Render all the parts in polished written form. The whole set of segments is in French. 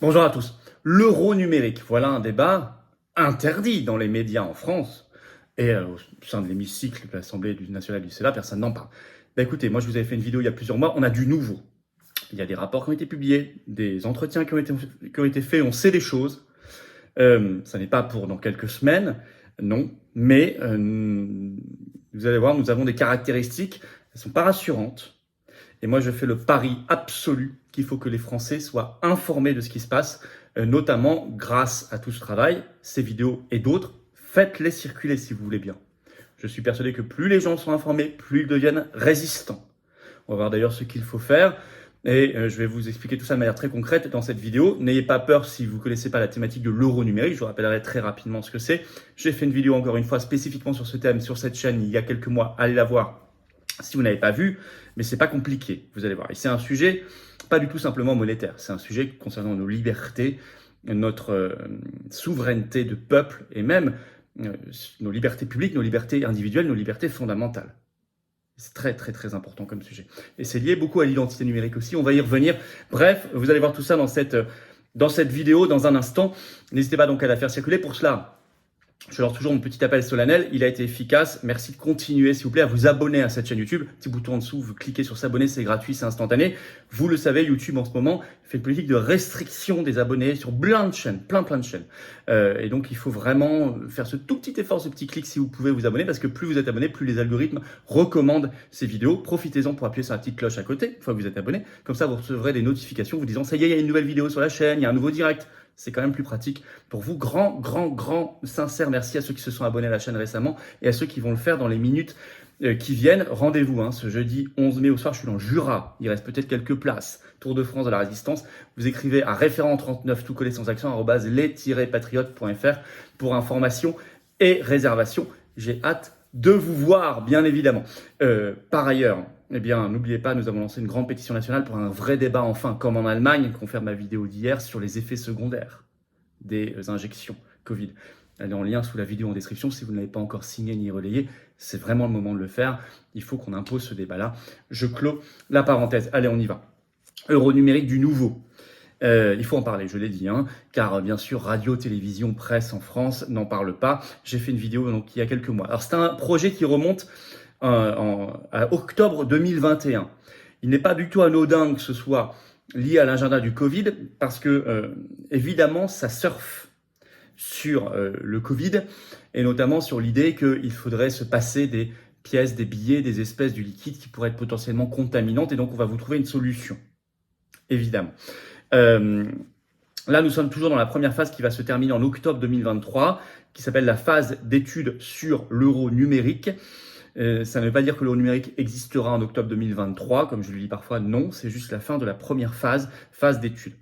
Bonjour à tous. L'euro numérique, voilà un débat interdit dans les médias en France et au sein de l'hémicycle de l'Assemblée nationale du Sénat, personne n'en parle. Écoutez, moi je vous avais fait une vidéo il y a plusieurs mois, on a du nouveau. Il y a des rapports qui ont été publiés, des entretiens qui ont été faits, on sait des choses. Ça n'est pas pour dans quelques semaines, non, mais vous allez voir, nous avons des caractéristiques, elles ne sont pas rassurantes. Et moi, je fais le pari absolu qu'il faut que les Français soient informés de ce qui se passe, notamment grâce à tout ce travail, ces vidéos et d'autres. Faites-les circuler si vous voulez bien. Je suis persuadé que plus les gens sont informés, plus ils deviennent résistants. On va voir d'ailleurs ce qu'il faut faire. Et je vais vous expliquer tout ça de manière très concrète dans cette vidéo. N'ayez pas peur si vous ne connaissez pas la thématique de l'euro numérique. Je vous rappellerai très rapidement ce que c'est. J'ai fait une vidéo encore une fois spécifiquement sur ce thème sur cette chaîne il y a quelques mois. Allez la voir si vous n'avez pas vu, mais c'est pas compliqué, vous allez voir. Et c'est un sujet pas du tout simplement monétaire, c'est un sujet concernant nos libertés, notre souveraineté de peuple et même nos libertés publiques, nos libertés individuelles, nos libertés fondamentales. C'est très très très important comme sujet. Et c'est lié beaucoup à l'identité numérique aussi, on va y revenir. Bref, vous allez voir tout ça dans cette vidéo dans un instant. N'hésitez pas donc à la faire circuler. Pour cela, je lance toujours mon petit appel solennel, il a été efficace. Merci de continuer, s'il vous plaît, à vous abonner à cette chaîne YouTube. Petit bouton en dessous, vous cliquez sur s'abonner, c'est gratuit, c'est instantané. Vous le savez, YouTube en ce moment fait une politique de restriction des abonnés sur plein de chaînes, plein de chaînes. Et donc, il faut vraiment faire ce tout petit effort, ce petit clic si vous pouvez vous abonner, parce que plus vous êtes abonné, plus les algorithmes recommandent ces vidéos. Profitez-en pour appuyer sur la petite cloche à côté, une fois que vous êtes abonné. Comme ça, vous recevrez des notifications vous disant, ça y est, il y a une nouvelle vidéo sur la chaîne, il y a un nouveau direct. C'est quand même plus pratique pour vous. Grand, sincère merci à ceux qui se sont abonnés à la chaîne récemment et à ceux qui vont le faire dans les minutes qui viennent. Rendez-vous ce jeudi 11 mai au soir, je suis dans le Jura. Il reste peut-être quelques places. Tour de France de la Résistance. Vous écrivez à référent 39, tout collé sans accent, @les-patriotes.fr pour information et réservation. J'ai hâte de vous voir, bien évidemment. Par ailleurs, eh bien, n'oubliez pas, nous avons lancé une grande pétition nationale pour un vrai débat, enfin, comme en Allemagne, confirme ma vidéo d'hier, sur les effets secondaires des injections Covid. Elle est en lien sous la vidéo en description. Si vous ne l'avez pas encore signé ni relayé, c'est vraiment le moment de le faire. Il faut qu'on impose ce débat-là. Je clôt la parenthèse. Allez, on y va. Euro numérique du nouveau. Il faut en parler, je l'ai dit, car bien sûr, radio, télévision, presse en France n'en parle pas. J'ai fait une vidéo donc, il y a quelques mois. Alors, c'est un projet qui remonte à octobre 2021. Il n'est pas du tout anodin que ce soit lié à l'agenda du Covid, parce que, évidemment, ça surfe sur le Covid, et notamment sur l'idée qu'il faudrait se passer des pièces, des billets, des espèces du liquide qui pourraient être potentiellement contaminantes, et donc on va vous trouver une solution, évidemment. Là, nous sommes toujours dans la première phase qui va se terminer en octobre 2023, qui s'appelle la phase d'études sur l'euro numérique. Ça ne veut pas dire que l'euro numérique existera en octobre 2023, comme je le dis parfois, non, c'est juste la fin de la première phase d'études.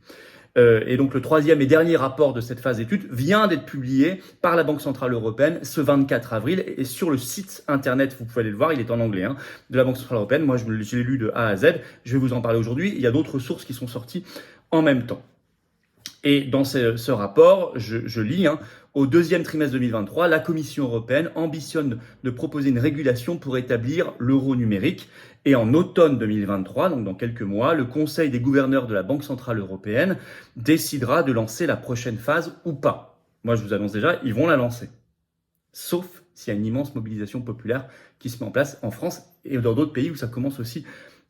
Et donc le troisième et dernier rapport de cette phase d'études vient d'être publié par la Banque Centrale Européenne ce 24 avril, et sur le site internet, vous pouvez aller le voir, il est en anglais, de la Banque Centrale Européenne. Moi, je l'ai lu de A à Z, je vais vous en parler aujourd'hui. Il y a d'autres sources qui sont sorties en même temps. Et dans ce rapport, je lis, au deuxième trimestre 2023, la Commission européenne ambitionne de proposer une régulation pour établir l'euro numérique. Et en automne 2023, donc dans quelques mois, le Conseil des gouverneurs de la Banque Centrale Européenne décidera de lancer la prochaine phase ou pas. Moi, je vous annonce déjà, ils vont la lancer. Sauf s'il y a une immense mobilisation populaire qui se met en place en France et dans d'autres pays où ça commence aussi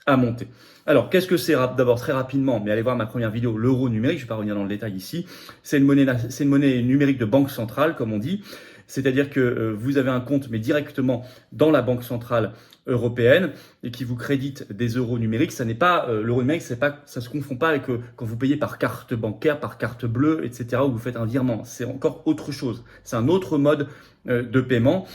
à monter. Alors, qu'est-ce que c'est? D'abord, très rapidement, mais allez voir ma première vidéo, l'euro numérique, je ne vais pas revenir dans le détail ici. C'est une monnaie numérique de banque centrale, comme on dit. C'est-à-dire que vous avez un compte, mais directement dans la Banque Centrale Européenne, et qui vous crédite des euros numériques. Ça n'est pas, l'euro numérique, ça se confond pas avec quand vous payez par carte bancaire, par carte bleue, etc., où vous faites un virement. C'est encore autre chose. C'est un autre mode de paiement.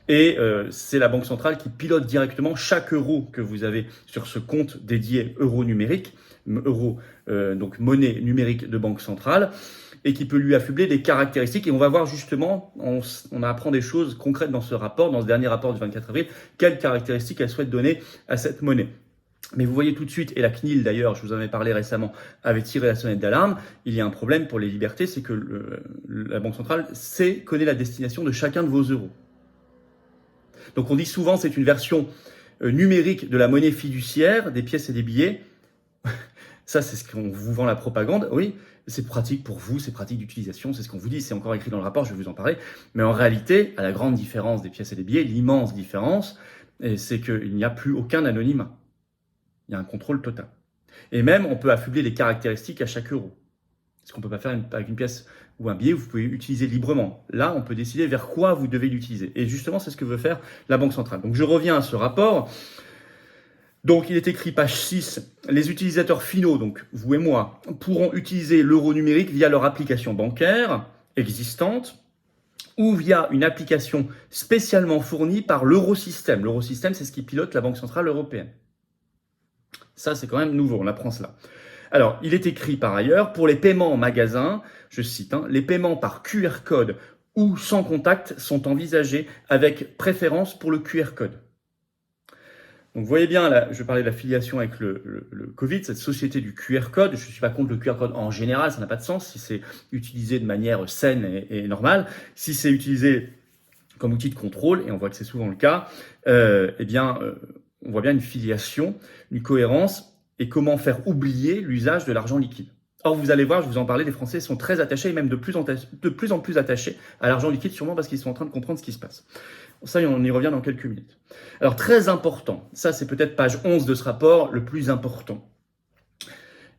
Et c'est la Banque centrale qui pilote directement chaque euro que vous avez sur ce compte dédié euro numérique, donc monnaie numérique de Banque centrale, et qui peut lui affubler des caractéristiques. Et on va voir justement, on apprend des choses concrètes dans ce rapport, dans ce dernier rapport du 24 avril, quelles caractéristiques elle souhaite donner à cette monnaie. Mais vous voyez tout de suite, et la CNIL d'ailleurs, je vous en ai parlé récemment, avait tiré la sonnette d'alarme, il y a un problème pour les libertés, c'est que la Banque centrale connaît la destination de chacun de vos euros. Donc on dit souvent c'est une version numérique de la monnaie fiduciaire, des pièces et des billets. Ça, c'est ce qu'on vous vend la propagande. Oui, c'est pratique pour vous, c'est pratique d'utilisation, c'est ce qu'on vous dit, c'est encore écrit dans le rapport, je vais vous en parler. Mais en réalité, à la grande différence des pièces et des billets, l'immense différence, c'est qu'il n'y a plus aucun anonymat. Il y a un contrôle total. Et même, on peut affubler les caractéristiques à chaque euro. Ce qu'on ne peut pas faire avec une pièce ou un billet, vous pouvez utiliser librement. Là, on peut décider vers quoi vous devez l'utiliser. Et justement, c'est ce que veut faire la Banque centrale. Donc, je reviens à ce rapport. Donc, il est écrit, page 6, les utilisateurs finaux, donc vous et moi, pourront utiliser l'euro numérique via leur application bancaire existante ou via une application spécialement fournie par l'Eurosystème. L'Eurosystème, c'est ce qui pilote la Banque centrale européenne. Ça, c'est quand même nouveau, on apprend cela. Alors, il est écrit par ailleurs, pour les paiements en magasin, je cite, les paiements par QR code ou sans contact sont envisagés avec préférence pour le QR code. Donc, vous voyez bien, là, je parlais de la filiation avec le Covid, cette société du QR code. Je ne suis pas contre le QR code en général, ça n'a pas de sens si c'est utilisé de manière saine et normale. Si c'est utilisé comme outil de contrôle, et on voit que c'est souvent le cas, on voit bien une filiation, une cohérence, et comment faire oublier l'usage de l'argent liquide. Or, vous allez voir, je vous en parlais, les Français sont très attachés, et même de plus en plus attachés à l'argent liquide, sûrement parce qu'ils sont en train de comprendre ce qui se passe. Ça, on y revient dans quelques minutes. Alors, très important, ça c'est peut-être page 11 de ce rapport, le plus important.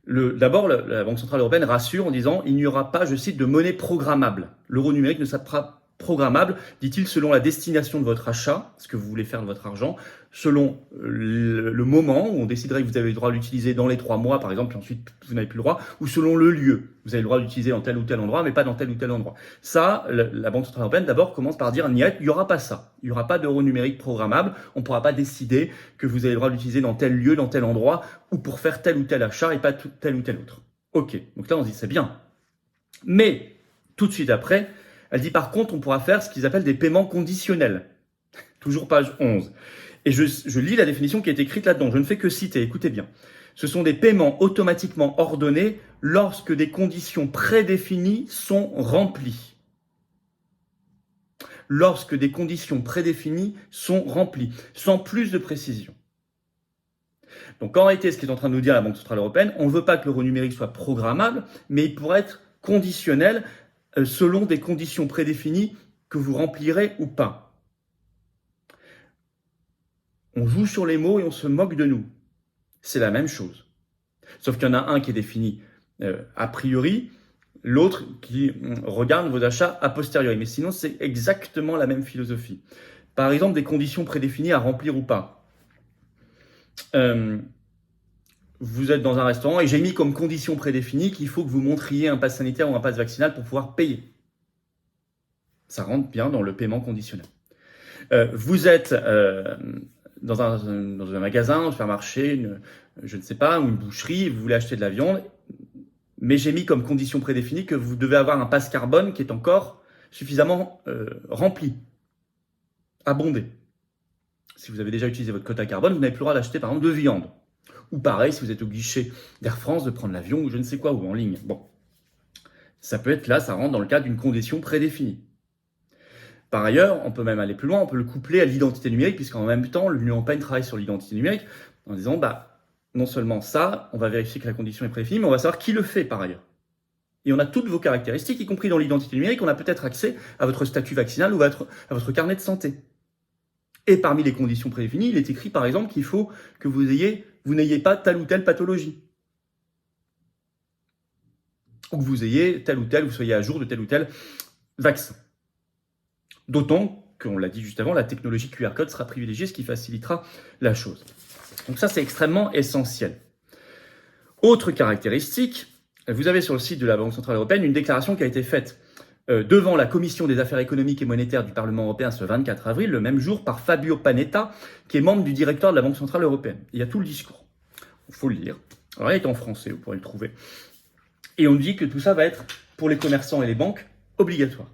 D'abord, la Banque Centrale Européenne rassure en disant « il n'y aura pas, je cite, de monnaie programmable. L'euro numérique ne sera pas programmable, dit-il, selon la destination de votre achat, ce que vous voulez faire de votre argent, selon le moment où on déciderait que vous avez le droit de l'utiliser dans les 3 mois, par exemple, et ensuite vous n'avez plus le droit, ou selon le lieu. Vous avez le droit d'utiliser dans tel ou tel endroit, mais pas dans tel ou tel endroit. Ça, la Banque Centrale Européenne, d'abord, commence par dire, il n'y aura pas ça. Il n'y aura pas d'euro numérique programmable. On ne pourra pas décider que vous avez le droit d'utiliser dans tel lieu, dans tel endroit, ou pour faire tel ou tel achat, et pas tel ou tel autre. Ok, donc là, on se dit, c'est bien. Mais, tout de suite après, elle dit par contre, on pourra faire ce qu'ils appellent des paiements conditionnels. Toujours page 11. Et je lis la définition qui est écrite là-dedans. Je ne fais que citer, écoutez bien. Ce sont des paiements automatiquement ordonnés lorsque des conditions prédéfinies sont remplies. Lorsque des conditions prédéfinies sont remplies, sans plus de précision. Donc en réalité, ce qu'est en train de nous dire la Banque Centrale Européenne, on ne veut pas que l'euro numérique soit programmable, mais il pourrait être conditionnel selon des conditions prédéfinies que vous remplirez ou pas. On joue sur les mots et on se moque de nous. C'est la même chose. Sauf qu'il y en a un qui est défini a priori, l'autre qui regarde vos achats a posteriori. Mais sinon, c'est exactement la même philosophie. Par exemple, des conditions prédéfinies à remplir ou pas. Vous êtes dans un restaurant et j'ai mis comme condition prédéfinie qu'il faut que vous montriez un pass sanitaire ou un pass vaccinal pour pouvoir payer. Ça rentre bien dans le paiement conditionnel. Vous êtes dans un magasin, un supermarché, je ne sais pas, ou une boucherie, vous voulez acheter de la viande, mais j'ai mis comme condition prédéfinie que vous devez avoir un pass carbone qui est encore suffisamment rempli, abondé. Si vous avez déjà utilisé votre quota carbone, vous n'avez plus le droit d'acheter par exemple de viande. Ou pareil, si vous êtes au guichet d'Air France, de prendre l'avion ou je ne sais quoi, ou en ligne. Bon, ça peut être là, ça rentre dans le cadre d'une condition prédéfinie. Par ailleurs, on peut même aller plus loin, on peut le coupler à l'identité numérique, puisqu'en même temps, l'Union européenne travaille sur l'identité numérique, en disant, non seulement ça, on va vérifier que la condition est prédéfinie, mais on va savoir qui le fait par ailleurs. Et on a toutes vos caractéristiques, y compris dans l'identité numérique, on a peut-être accès à votre statut vaccinal ou à votre carnet de santé. Et parmi les conditions prédéfinies, il est écrit par exemple qu'il faut que vous n'ayez pas telle ou telle pathologie. Ou que vous ayez tel ou tel, vous soyez à jour de tel ou tel vaccin. D'autant qu'on l'a dit juste avant, la technologie QR code sera privilégiée, ce qui facilitera la chose. Donc ça, c'est extrêmement essentiel. Autre caractéristique, vous avez sur le site de la Banque Centrale Européenne une déclaration qui a été faite devant la Commission des affaires économiques et monétaires du Parlement européen ce 24 avril, le même jour, par Fabio Panetta, qui est membre du directoire de la Banque Centrale Européenne. Il y a tout le discours. Il faut le lire. Alors, il est en français, vous pourrez le trouver. Et on dit que tout ça va être, pour les commerçants et les banques, obligatoire.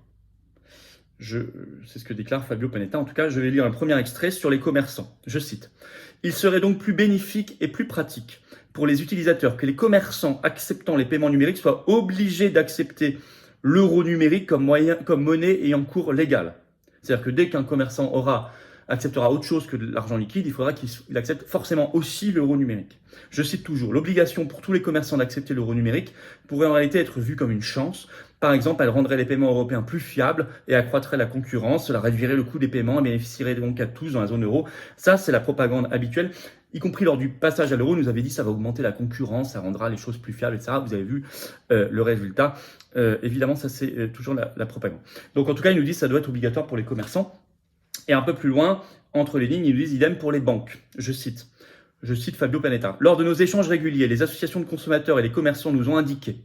C'est ce que déclare Fabio Panetta. En tout cas, je vais lire un premier extrait sur les commerçants. Je cite. « Il serait donc plus bénéfique et plus pratique pour les utilisateurs que les commerçants acceptant les paiements numériques soient obligés d'accepter l'euro numérique comme monnaie ayant cours légal. » C'est-à-dire que dès qu'un commerçant aura acceptera autre chose que de l'argent liquide, il faudra qu'il accepte forcément aussi l'euro numérique. Je cite toujours, l'obligation pour tous les commerçants d'accepter l'euro numérique pourrait en réalité être vue comme une chance. Par exemple, elle rendrait les paiements européens plus fiables et accroîtrait la concurrence, cela réduirait le coût des paiements et bénéficierait donc à tous dans la zone euro. Ça, c'est la propagande habituelle, y compris lors du passage à l'euro, nous avait dit ça va augmenter la concurrence, ça rendra les choses plus fiables, etc. Vous avez vu le résultat. Évidemment, ça c'est toujours la propagande. Donc en tout cas, ils nous disent que ça doit être obligatoire pour les commerçants. Et un peu plus loin, entre les lignes, ils nous disent idem pour les banques. Je cite Fabio Panetta. Lors de nos échanges réguliers, les associations de consommateurs et les commerçants nous ont indiqué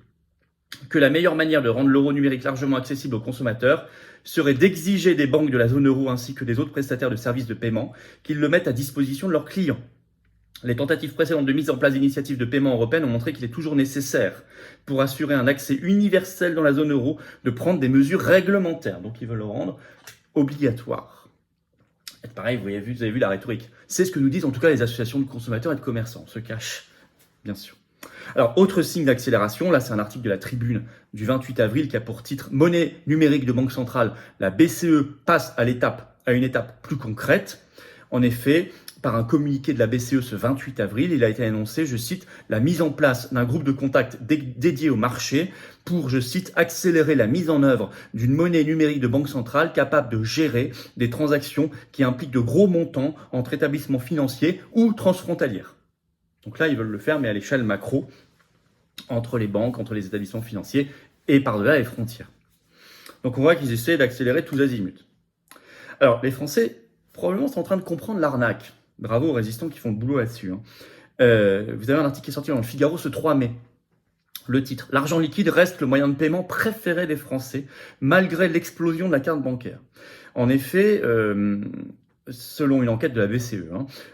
que la meilleure manière de rendre l'euro numérique largement accessible aux consommateurs serait d'exiger des banques de la zone euro ainsi que des autres prestataires de services de paiement qu'ils le mettent à disposition de leurs clients. Les tentatives précédentes de mise en place d'initiatives de paiement européennes ont montré qu'il est toujours nécessaire, pour assurer un accès universel dans la zone euro, de prendre des mesures réglementaires. Donc ils veulent le rendre obligatoire. Et pareil, vous avez vu la rhétorique. C'est ce que nous disent en tout cas les associations de consommateurs et de commerçants. On se cache, bien sûr. Alors, autre signe d'accélération, là c'est un article de la Tribune du 28 avril qui a pour titre « Monnaie numérique de banque centrale, la BCE passe à une étape plus concrète ». En effet, par un communiqué de la BCE ce 28 avril, il a été annoncé, je cite, la mise en place d'un groupe de contact dédié au marché pour, je cite, accélérer la mise en œuvre d'une monnaie numérique de banque centrale capable de gérer des transactions qui impliquent de gros montants entre établissements financiers ou transfrontalières. Donc là, ils veulent le faire, mais à l'échelle macro, entre les banques, entre les établissements financiers et par-delà les frontières. Donc on voit qu'ils essaient d'accélérer tous azimuts. Alors, les Français, probablement, sont en train de comprendre l'arnaque. Bravo aux résistants qui font le boulot là-dessus. Vous avez un article qui est sorti dans le Figaro ce 3 mai. Le titre « L'argent liquide reste le moyen de paiement préféré des Français, malgré l'explosion de la carte bancaire ». En effet, selon une enquête de la BCE,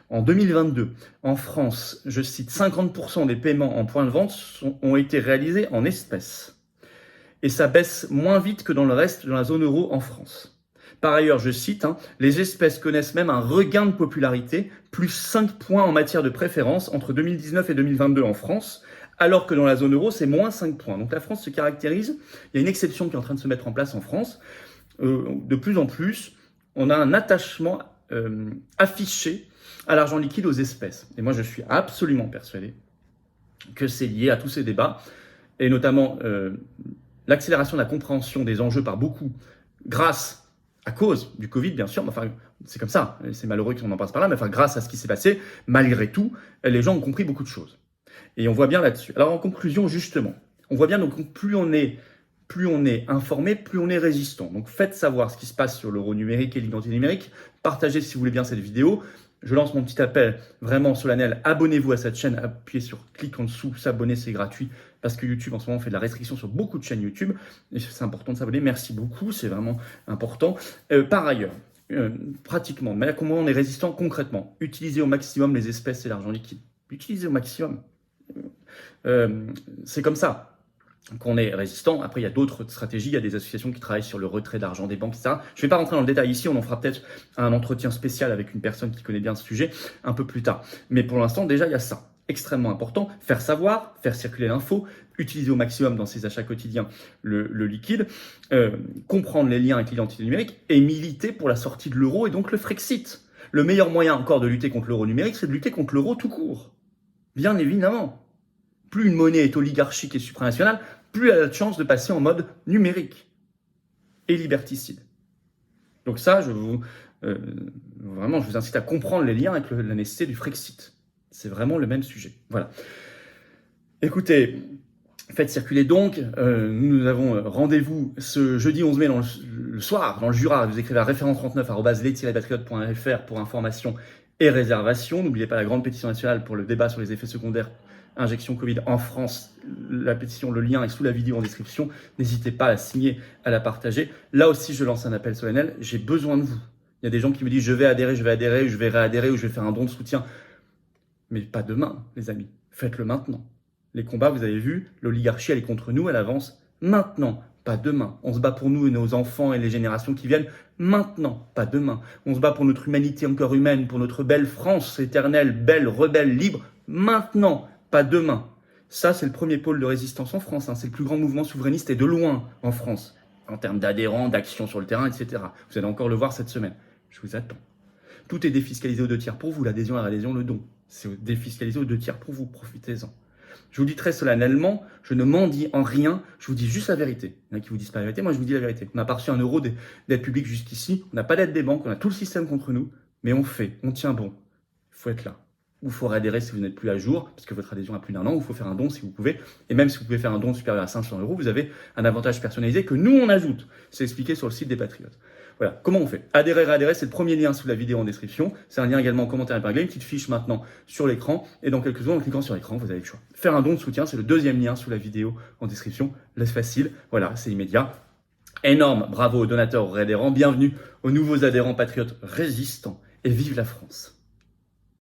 en 2022, en France, je cite, 50% des paiements en point de vente ont été réalisés en espèces. Et ça baisse moins vite que dans le reste de la zone euro en France. Par ailleurs, je cite, les espèces connaissent même un regain de popularité, plus 5 points en matière de préférence entre 2019 et 2022 en France, alors que dans la zone euro, c'est moins 5 points. Donc la France se caractérise, il y a une exception qui est en train de se mettre en place en France. De plus en plus, on a un attachement affiché à l'argent liquide aux espèces. Et moi, je suis absolument persuadé que c'est lié à tous ces débats, et notamment l'accélération de la compréhension des enjeux par beaucoup, à cause du Covid, bien sûr, mais enfin, c'est comme ça, c'est malheureux qu'on en passe par là, mais enfin, grâce à ce qui s'est passé, malgré tout, les gens ont compris beaucoup de choses. Et on voit bien là-dessus. Alors, en conclusion, justement, on voit bien, donc, plus on est informé, plus on est résistant. Donc, faites savoir ce qui se passe sur l'euro numérique et l'identité numérique. Partagez, si vous voulez bien, cette vidéo. Je lance mon petit appel vraiment solennel. Abonnez-vous à cette chaîne. Appuyez sur clic en dessous. S'abonner, c'est gratuit. Parce que YouTube, en ce moment, fait de la restriction sur beaucoup de chaînes YouTube. Et c'est important de s'abonner. Merci beaucoup. C'est vraiment important. Par ailleurs, pratiquement, mais comment on est résistant concrètement? Utilisez au maximum les espèces et l'argent liquide. Utilisez au maximum. C'est comme ça qu'on est résistant. Après, il y a d'autres stratégies, il y a des associations qui travaillent sur le retrait d'argent des banques, etc. Je ne vais pas rentrer dans le détail ici, on en fera peut-être un entretien spécial avec une personne qui connaît bien ce sujet un peu plus tard. Mais pour l'instant, déjà, il y a ça. Extrêmement important, faire savoir, faire circuler l'info, utiliser au maximum dans ses achats quotidiens le liquide, comprendre les liens avec l'identité numérique et militer pour la sortie de l'euro et donc le Frexit. Le meilleur moyen encore de lutter contre l'euro numérique, c'est de lutter contre l'euro tout court. Bien évidemment. Plus une monnaie est oligarchique et supranationale, plus elle a de chances de passer en mode numérique et liberticide. Donc ça, je vous incite à comprendre les liens avec la nécessité du Frexit. C'est vraiment le même sujet. Voilà. Écoutez, faites circuler donc. Nous avons rendez-vous ce jeudi 11 mai le soir dans le Jura. Vous écrivez à référence39@les-patriotes.fr pour information et réservation. N'oubliez pas la grande pétition nationale pour le débat sur les effets secondaires injection Covid en France. La pétition, le lien est sous la vidéo en description. N'hésitez pas à la signer, à la partager. Là aussi, je lance un appel solennel. J'ai besoin de vous. Il y a des gens qui me disent je vais adhérer, je vais réadhérer ou je vais faire un don de soutien. Mais pas demain, les amis. Faites-le maintenant. Les combats, vous avez vu, l'oligarchie, elle est contre nous, elle avance maintenant, pas demain. On se bat pour nous et nos enfants et les générations qui viennent maintenant, pas demain. On se bat pour notre humanité encore humaine, pour notre belle France éternelle, belle, rebelle, libre, maintenant, pas demain. Ça, c'est le premier pôle de résistance en France. C'est le plus grand mouvement souverainiste et de loin en France, en termes d'adhérents, d'actions sur le terrain, etc. Vous allez encore le voir cette semaine. Je vous attends. Tout est défiscalisé aux 2 tiers pour vous, l'adhésion, la réadhésion, le don. C'est défiscalisé aux 2 tiers pour vous, profitez-en. Je vous dis très solennellement, je ne m'en dis en rien, je vous dis juste la vérité. Il y en a qui vous disent pas la vérité, moi je vous dis la vérité. On n'a pas reçu 1 euro d'aide publique jusqu'ici, on n'a pas d'aide des banques, on a tout le système contre nous, mais on tient bon. Il faut être là. Ou il faut adhérer si vous n'êtes plus à jour, parce que votre adhésion a plus d'1 an, ou il faut faire un don si vous pouvez. Et même si vous pouvez faire un don supérieur à 500 euros, vous avez un avantage personnalisé que nous on ajoute. C'est expliqué sur le site des Patriotes. Voilà, comment on fait? Adhérer, réadhérer, c'est le premier lien sous la vidéo en description. C'est un lien également en commentaire épinglé, une petite fiche maintenant sur l'écran. Et dans quelques secondes, en cliquant sur l'écran, vous avez le choix. Faire un don de soutien, c'est le deuxième lien sous la vidéo en description. Laisse facile, voilà, c'est immédiat. Énorme, bravo aux donateurs, aux réadhérents. Bienvenue aux nouveaux adhérents patriotes résistants. Et vive la France!